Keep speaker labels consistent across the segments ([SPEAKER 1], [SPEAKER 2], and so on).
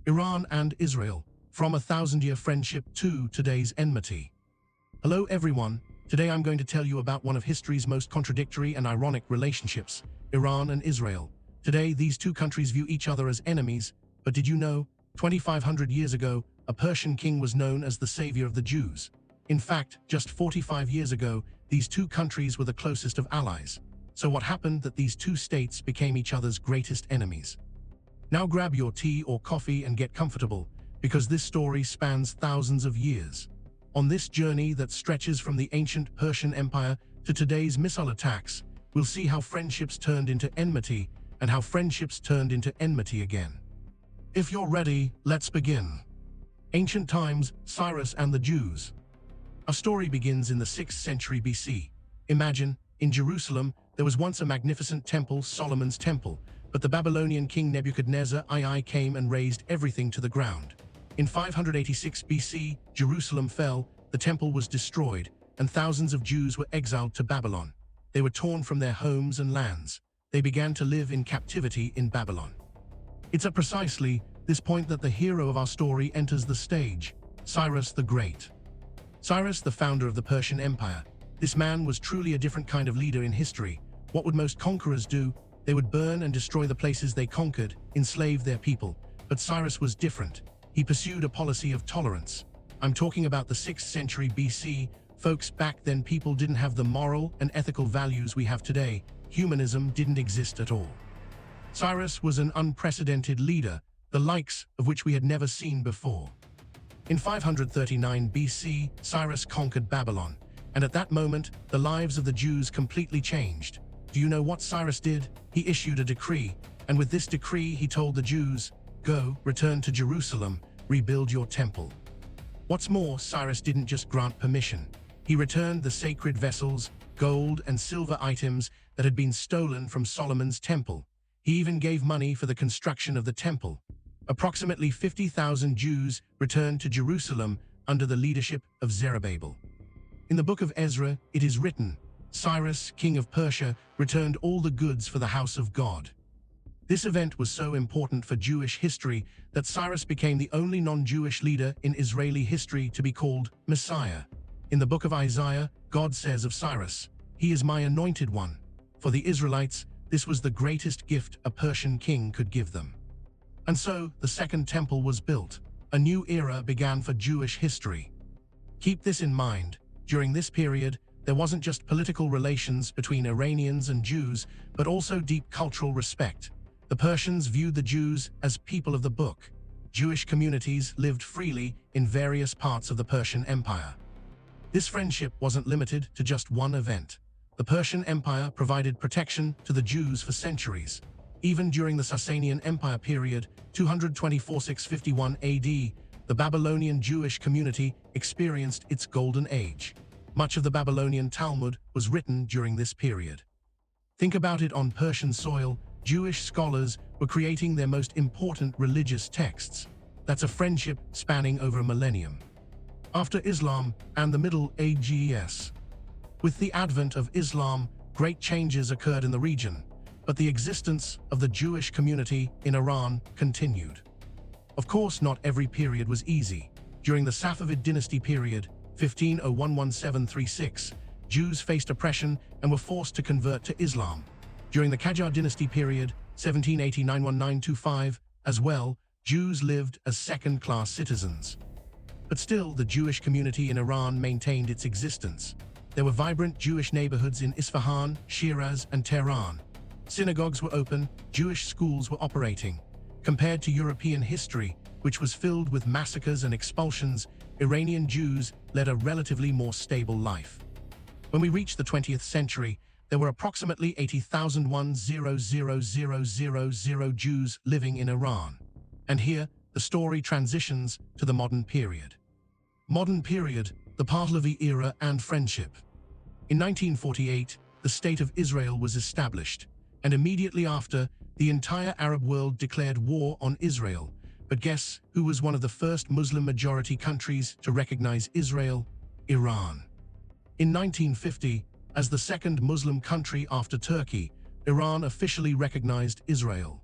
[SPEAKER 1] Iran and Israel, from a thousand-year friendship to today's enmity. Hello everyone, today I'm going to tell you about one of history's most contradictory and ironic relationships, Iran and Israel. Today, these two countries view each other as enemies, but did you know, 2,500 years ago, a Persian king was known as the savior of the Jews. In fact, just 45 years ago, these two countries were the closest of allies. So what happened that these two states became each other's greatest enemies? Now grab your tea or coffee and get comfortable, because this story spans thousands of years. On this journey that stretches from the ancient Persian Empire to today's missile attacks, we'll see how friendships turned into enmity and how friendships turned into enmity again. If you're ready, let's begin. Ancient times, Cyrus and the Jews. Our story begins in the 6th century BC. Imagine, in Jerusalem, there was once a magnificent temple, Solomon's temple, but the Babylonian king Nebuchadnezzar II came and razed everything to the ground. In 586 BC, Jerusalem fell, the temple was destroyed, and thousands of Jews were exiled to Babylon. They were torn from their homes and lands. They began to live in captivity in Babylon. It's at precisely this point that the hero of our story enters the stage, Cyrus the Great. Cyrus, the founder of the Persian Empire. This man was truly a different kind of leader in history. What would most conquerors do? They would burn and destroy the places they conquered, enslave their people. But Cyrus was different. He pursued a policy of tolerance. I'm talking about the 6th century BC. Folks, back then people didn't have the moral and ethical values we have today. Humanism didn't exist at all. Cyrus was an unprecedented leader, the likes of which we had never seen before. In 539 BC, Cyrus conquered Babylon, and at that moment, the lives of the Jews completely changed. Do you know what Cyrus did? He issued a decree, and with this decree he told the Jews, "Go, return to Jerusalem, rebuild your temple." What's more, Cyrus didn't just grant permission. He returned the sacred vessels, gold and silver items that had been stolen from Solomon's temple. He even gave money for the construction of the temple. Approximately 50,000 Jews returned to Jerusalem under the leadership of Zerubbabel. In the book of Ezra, it is written, Cyrus, king of Persia, returned all the goods for the house of God. This event was so important for Jewish history that Cyrus became the only non-Jewish leader in Israeli history to be called Messiah. In the book of Isaiah, God says of Cyrus, "He is my anointed one." For the Israelites, this was the greatest gift a Persian king could give them. And so, the Second Temple was built. A new era began for Jewish history. Keep this in mind. During this period, there wasn't just political relations between Iranians and Jews, but also deep cultural respect. The Persians viewed the Jews as people of the book. Jewish communities lived freely in various parts of the Persian Empire. This friendship wasn't limited to just one event. The Persian Empire provided protection to the Jews for centuries. Even during the Sasanian Empire period, 224–651 AD, the Babylonian Jewish community experienced its golden age. Much of the Babylonian Talmud was written during this period. Think about it, on Persian soil, Jewish scholars were creating their most important religious texts. That's a friendship spanning over a millennium. After Islam and the Middle Ages. With the advent of Islam, great changes occurred in the region, but the existence of the Jewish community in Iran continued. Of course, not every period was easy. During the Safavid dynasty period, 1501–1736, Jews faced oppression and were forced to convert to Islam. During the Qajar dynasty period, 1789–1925, as well, Jews lived as second-class citizens. But still, the Jewish community in Iran maintained its existence. There were vibrant Jewish neighborhoods in Isfahan, Shiraz, and Tehran. Synagogues were open, Jewish schools were operating. Compared to European history, which was filled with massacres and expulsions, Iranian Jews led a relatively more stable life. When we reached the 20th century, there were approximately 80,000 Jews living in Iran. And here, the story transitions to the modern period. Modern period, the Pahlavi era and friendship. In 1948, the State of Israel was established, and immediately after, the entire Arab world declared war on Israel. But guess who was one of the first Muslim-majority countries to recognize Israel? Iran. In 1950, as the second Muslim country after Turkey, Iran officially recognized Israel.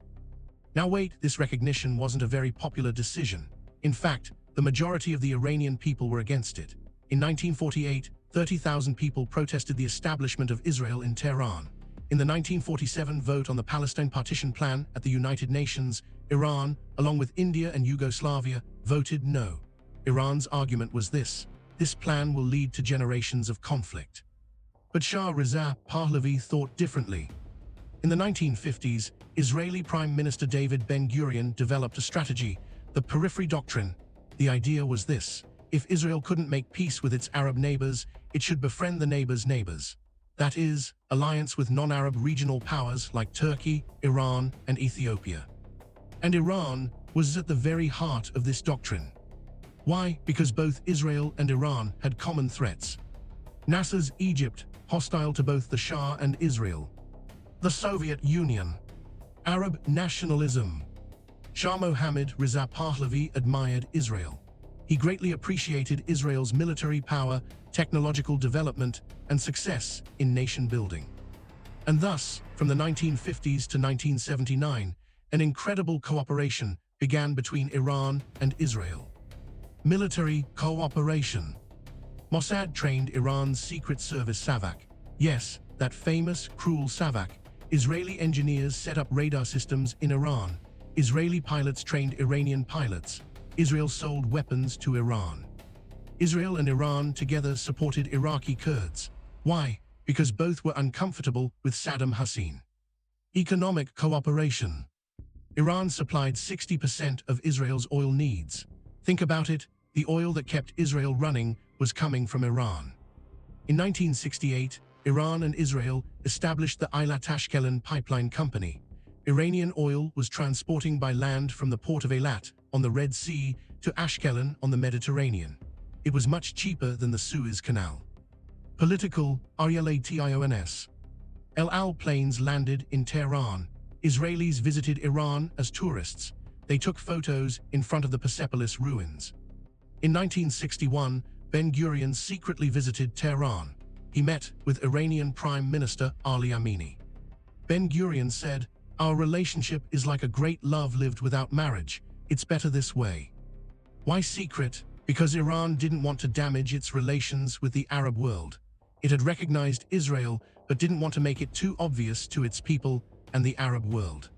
[SPEAKER 1] Now wait, this recognition wasn't a very popular decision. In fact, the majority of the Iranian people were against it. In 1948, 30,000 people protested the establishment of Israel in Tehran. In the 1947 vote on the Palestine Partition Plan at the United Nations, Iran, along with India and Yugoslavia, voted no. Iran's argument was this plan will lead to generations of conflict. But Shah Reza Pahlavi thought differently. In the 1950s, Israeli Prime Minister David Ben-Gurion developed a strategy, the Periphery Doctrine. The idea was this: if Israel couldn't make peace with its Arab neighbors, it should befriend the neighbors' neighbors. That is, alliance with non-Arab regional powers like Turkey, Iran, and Ethiopia. And Iran was at the very heart of this doctrine. Why? Because both Israel and Iran had common threats. Nasser's Egypt, hostile to both the Shah and Israel. The Soviet Union. Arab nationalism. Shah Mohammad Reza Pahlavi admired Israel. He greatly appreciated Israel's military power, technological development, and success in nation-building. And thus, from the 1950s to 1979, an incredible cooperation began between Iran and Israel. Military cooperation. Mossad trained Iran's secret service SAVAK. Yes, that famous, cruel SAVAK. Israeli engineers set up radar systems in Iran. Israeli pilots trained Iranian pilots. Israel sold weapons to Iran. Israel and Iran together supported Iraqi Kurds. Why? Because both were uncomfortable with Saddam Hussein. Economic cooperation. Iran supplied 60% of Israel's oil needs. Think about it, the oil that kept Israel running was coming from Iran. In 1968, Iran and Israel established the Eilat-Ashkelon Pipeline Company. Iranian oil was transporting by land from the port of Eilat on the Red Sea to Ashkelon on the Mediterranean. It was much cheaper than the Suez Canal. Political relations. El Al planes landed in Tehran. Israelis visited Iran as tourists. They took photos in front of the Persepolis ruins. In 1961, Ben-Gurion secretly visited Tehran. He met with Iranian Prime Minister Ali Amini. Ben-Gurion said, "Our relationship is like a great love lived without marriage. It's better this way." Why secret? Because Iran didn't want to damage its relations with the Arab world. It had recognized Israel, but didn't want to make it too obvious to its people and the Arab world.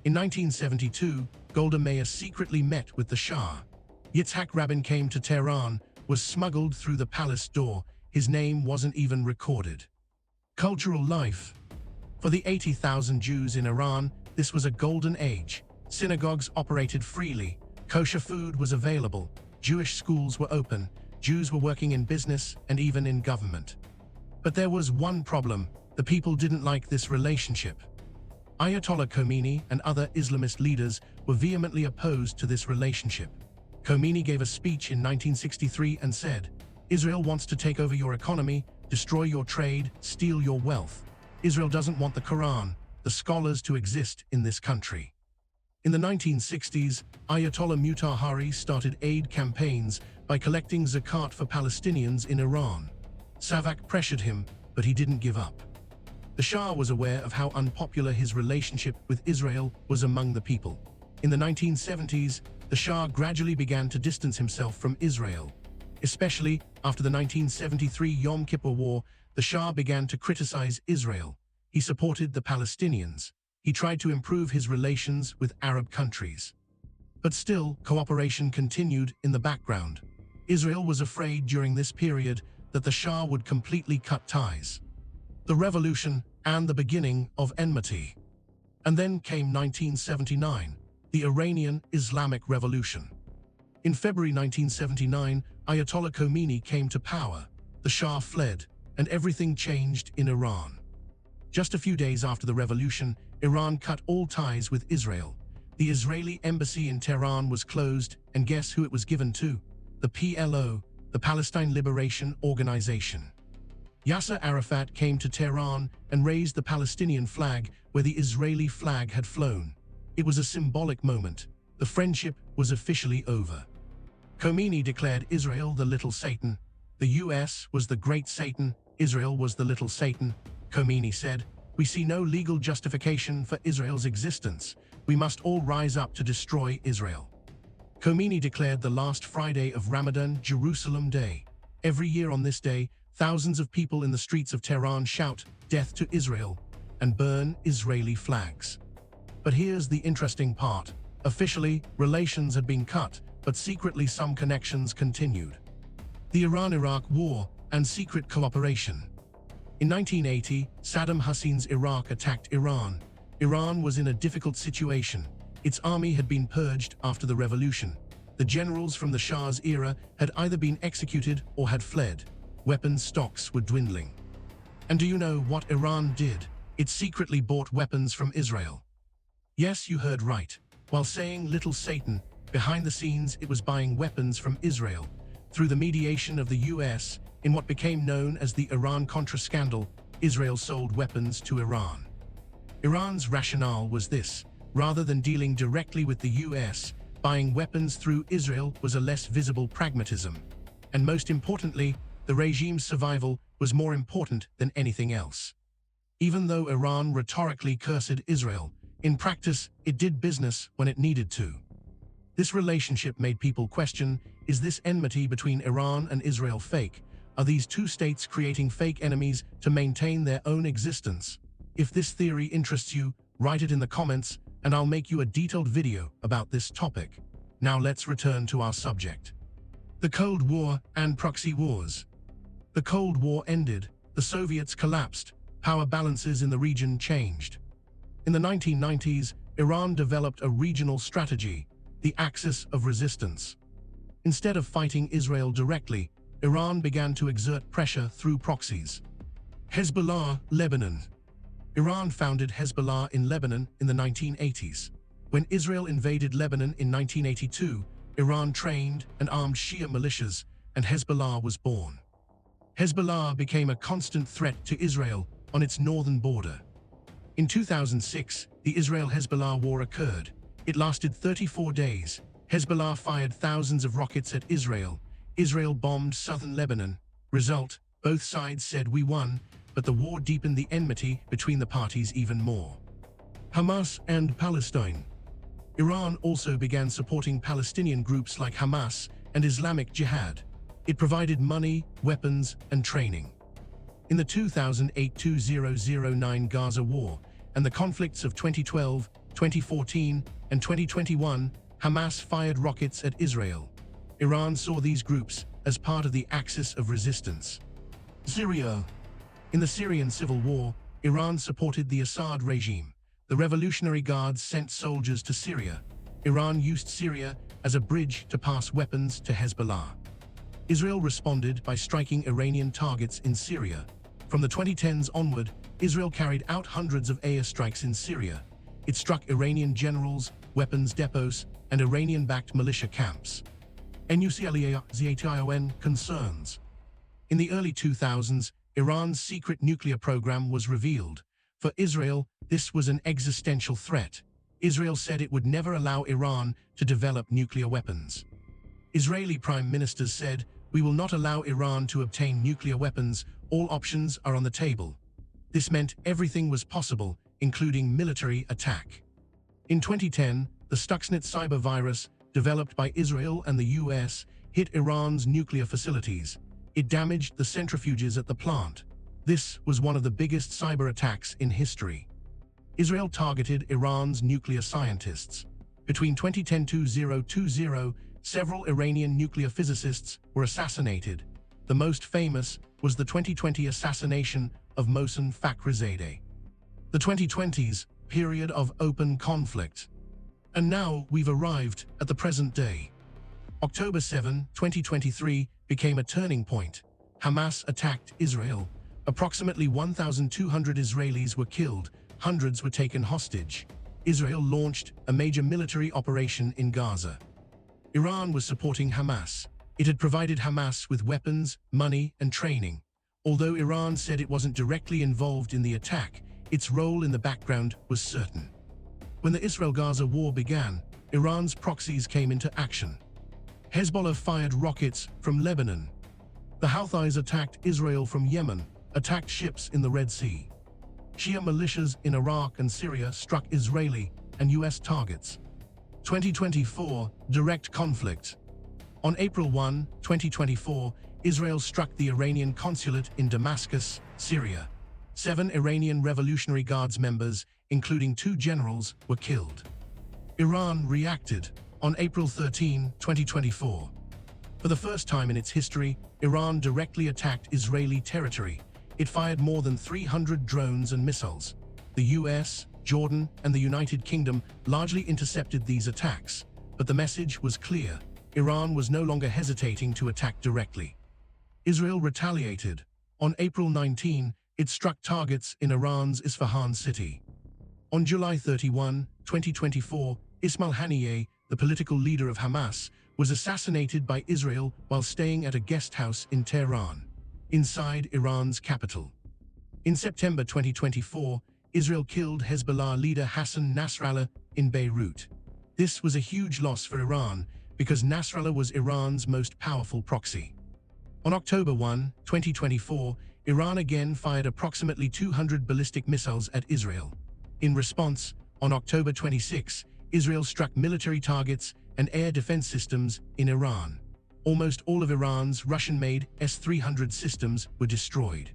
[SPEAKER 1] In 1972, Golda Meir secretly met with the Shah. Yitzhak Rabin came to Tehran, was smuggled through the palace door. His name wasn't even recorded. Cultural life. For the 80,000 Jews in Iran, this was a golden age. Synagogues operated freely. Kosher food was available. Jewish schools were open. Jews were working in business and even in government. But there was one problem. The people didn't like this relationship. Ayatollah Khomeini and other Islamist leaders were vehemently opposed to this relationship. Khomeini gave a speech in 1963 and said, "Israel wants to take over your economy, destroy your trade, steal your wealth. Israel doesn't want the Quran, the scholars to exist in this country." In the 1960s, Ayatollah Mutahari started aid campaigns by collecting zakat for Palestinians in Iran. SAVAK pressured him, but he didn't give up. The Shah was aware of how unpopular his relationship with Israel was among the people. In the 1970s, the Shah gradually began to distance himself from Israel. Especially after the 1973 Yom Kippur War, the Shah began to criticize Israel. He supported the Palestinians. He tried to improve his relations with Arab countries. But still, cooperation continued in the background. Israel was afraid during this period that the Shah would completely cut ties. The revolution and the beginning of enmity. And then came 1979, the Iranian Islamic Revolution. In February 1979, Ayatollah Khomeini came to power. The Shah fled, and everything changed in Iran. Just a few days after the revolution, Iran cut all ties with Israel. The Israeli embassy in Tehran was closed, and guess who it was given to? The PLO, the Palestine Liberation Organization. Yasser Arafat came to Tehran and raised the Palestinian flag where the Israeli flag had flown. It was a symbolic moment. The friendship was officially over. Khomeini declared Israel the little Satan. The US was the great Satan, Israel was the little Satan. Khomeini said, "We see no legal justification for Israel's existence. We must all rise up to destroy Israel. Khomeini declared the last Friday of Ramadan Jerusalem Day. Every year on this day, thousands of people in the streets of Tehran shout, "Death to Israel," and burn Israeli flags. But here's the interesting part. Officially, relations had been cut, but secretly some connections continued. The Iran-Iraq War and secret cooperation. In 1980, Saddam Hussein's Iraq attacked Iran. Iran was in a difficult situation. Its army had been purged after the revolution. The generals from the Shah's era had either been executed or had fled. Weapons stocks were dwindling. And do you know what Iran did? It secretly bought weapons from Israel. Yes, you heard right. While saying "Little Satan," behind the scenes it was buying weapons from Israel. Through the mediation of the US, in what became known as the Iran-Contra scandal, Israel sold weapons to Iran. Iran's rationale was this: rather than dealing directly with the US, buying weapons through Israel was a less visible pragmatism. And most importantly, the regime's survival was more important than anything else. Even though Iran rhetorically cursed Israel, in practice, it did business when it needed to. This relationship made people question, is this enmity between Iran and Israel fake? Are these two states creating fake enemies to maintain their own existence? If this theory interests you, write it in the comments, and I'll make you a detailed video about this topic. Now let's return to our subject. The Cold War and proxy wars. The Cold War ended, the Soviets collapsed, power balances in the region changed. In the 1990s, Iran developed a regional strategy, the axis of resistance. Instead of fighting Israel directly, Iran began to exert pressure through proxies. Hezbollah, Lebanon. Iran founded Hezbollah in Lebanon in the 1980s. When Israel invaded Lebanon in 1982, Iran trained and armed Shia militias, and Hezbollah was born. Hezbollah became a constant threat to Israel on its northern border. In 2006, the Israel-Hezbollah war occurred. It lasted 34 days. Hezbollah fired thousands of rockets at Israel. Israel bombed southern Lebanon. Result: both sides said we won, but the war deepened the enmity between the parties even more. Hamas and Palestine. Iran also began supporting Palestinian groups like Hamas and Islamic Jihad. It provided money, weapons, and training. In the 2008-2009 Gaza War and the conflicts of 2012, 2014, and 2021, Hamas fired rockets at Israel. Iran saw these groups as part of the axis of resistance. Syria. In the Syrian civil war, Iran supported the Assad regime. The Revolutionary Guards sent soldiers to Syria. Iran used Syria as a bridge to pass weapons to Hezbollah. Israel responded by striking Iranian targets in Syria. From the 2010s onward, Israel carried out hundreds of airstrikes in Syria. It struck Iranian generals, weapons depots, and Iranian-backed militia camps. NUCLEAZATION concerns. In the early 2000s, Iran's secret nuclear program was revealed. For Israel, this was an existential threat. Israel said it would never allow Iran to develop nuclear weapons. Israeli prime ministers said, "We will not allow Iran to obtain nuclear weapons. All options are on the table." This meant everything was possible, including military attack. In 2010, the Stuxnet cyber virus, developed by Israel and the US, hit Iran's nuclear facilities. It damaged the centrifuges at the plant. This was one of the biggest cyber attacks in history. Israel targeted Iran's nuclear scientists. Between 2010-2020, several Iranian nuclear physicists were assassinated. The most famous was the 2020 assassination of Mohsen Fakhrizadeh. The 2020s, period of open conflict. And now we've arrived at the present day. October 7, 2023 became a turning point. Hamas attacked Israel. Approximately 1,200 Israelis were killed, hundreds were taken hostage. Israel launched a major military operation in Gaza. Iran was supporting Hamas. It had provided Hamas with weapons, money, and training. Although Iran said it wasn't directly involved in the attack, its role in the background was certain. When the Israel-Gaza war began, Iran's proxies came into action. Hezbollah fired rockets from Lebanon. The Houthis attacked Israel from Yemen, attacked ships in the Red Sea. Shia militias in Iraq and Syria struck Israeli and US targets. 2024 direct conflict. On April 1, 2024, Israel struck the Iranian consulate in Damascus, Syria. 7 Iranian Revolutionary Guards members, including 2 generals, were killed. Iran reacted. On April 13, 2024. For the first time in its history, Iran directly attacked Israeli territory. It fired more than 300 drones and missiles. The US, Jordan, and the United Kingdom largely intercepted these attacks, but the message was clear. Iran was no longer hesitating to attack directly. Israel retaliated. On April 19, it struck targets in Iran's Isfahan city. On July 31, 2024, Ismail Haniyeh, the political leader of Hamas, was assassinated by Israel while staying at a guest house in Tehran, inside Iran's capital. In September 2024, Israel killed Hezbollah leader Hassan Nasrallah in Beirut. This was a huge loss for Iran because Nasrallah was Iran's most powerful proxy. On October 1, 2024, Iran again fired approximately 200 ballistic missiles at Israel. In response, on October 26, Israel struck military targets and air defense systems in Iran. Almost all of Iran's Russian-made S-300 systems were destroyed.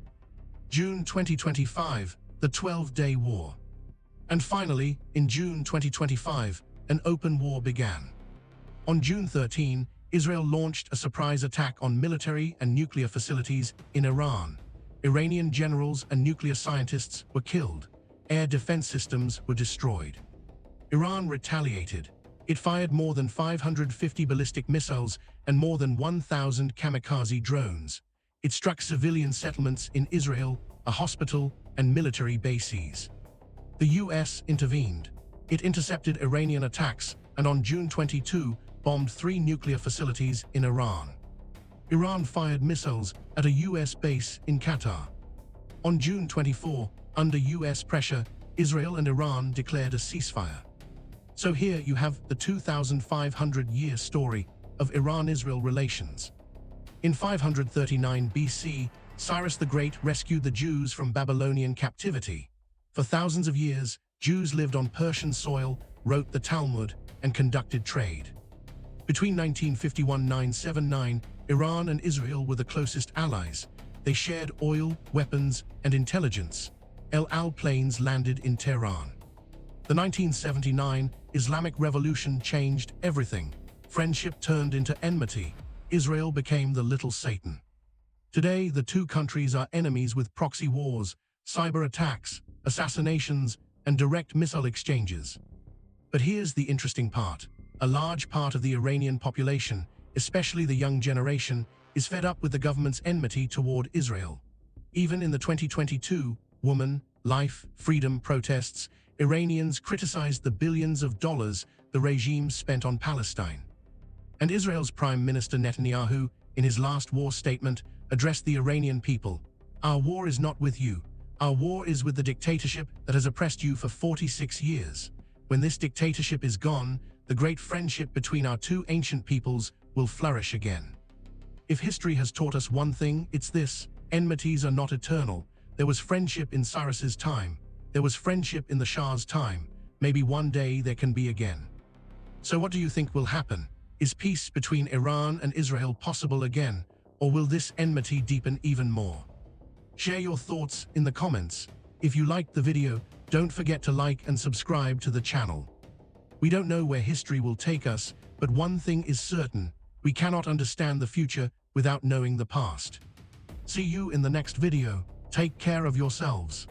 [SPEAKER 1] June 2025, the 12-day war. And finally, in June 2025, an open war began. On June 13, Israel launched a surprise attack on military and nuclear facilities in Iran. Iranian generals and nuclear scientists were killed. Air defense systems were destroyed. Iran retaliated. It fired more than 550 ballistic missiles and more than 1,000 kamikaze drones. It struck civilian settlements in Israel, a hospital, and military bases. The US intervened. It intercepted Iranian attacks and on June 22 bombed 3 nuclear facilities in Iran. Iran fired missiles at a US base in Qatar. On June 24, under US pressure, Israel and Iran declared a ceasefire. So here you have the 2,500-year story of Iran-Israel relations. In 539 BC, Cyrus the Great rescued the Jews from Babylonian captivity. For thousands of years, Jews lived on Persian soil, wrote the Talmud, and conducted trade. Between 1951–979, Iran and Israel were the closest allies. They shared oil, weapons, and intelligence. El Al planes landed in Tehran. The 1979 Islamic Revolution changed everything. Friendship turned into enmity. Israel became the little Satan. Today, the two countries are enemies with proxy wars, cyber attacks, assassinations, and direct missile exchanges. But here's the interesting part. A large part of the Iranian population, especially the young generation, is fed up with the government's enmity toward Israel. Even in the 2022 Woman, Life, Freedom protests, Iranians criticized the billions of dollars the regime spent on Palestine. And Israel's Prime Minister Netanyahu, in his last war statement, addressed the Iranian people. Our war is not with you. Our war is with the dictatorship that has oppressed you for 46 years. When this dictatorship is gone, the great friendship between our two ancient peoples will flourish again. If history has taught us one thing, it's this: enmities are not eternal. There was friendship in Cyrus's time. There was friendship in the Shah's time. Maybe one day there can be again. So what do you think will happen? Is peace between Iran and Israel possible again, or will this enmity deepen even more? Share your thoughts in the comments. If you liked the video, don't forget to like and subscribe to the channel. We don't know where history will take us, but one thing is certain: we cannot understand the future without knowing the past. See you in the next video. Take care of yourselves.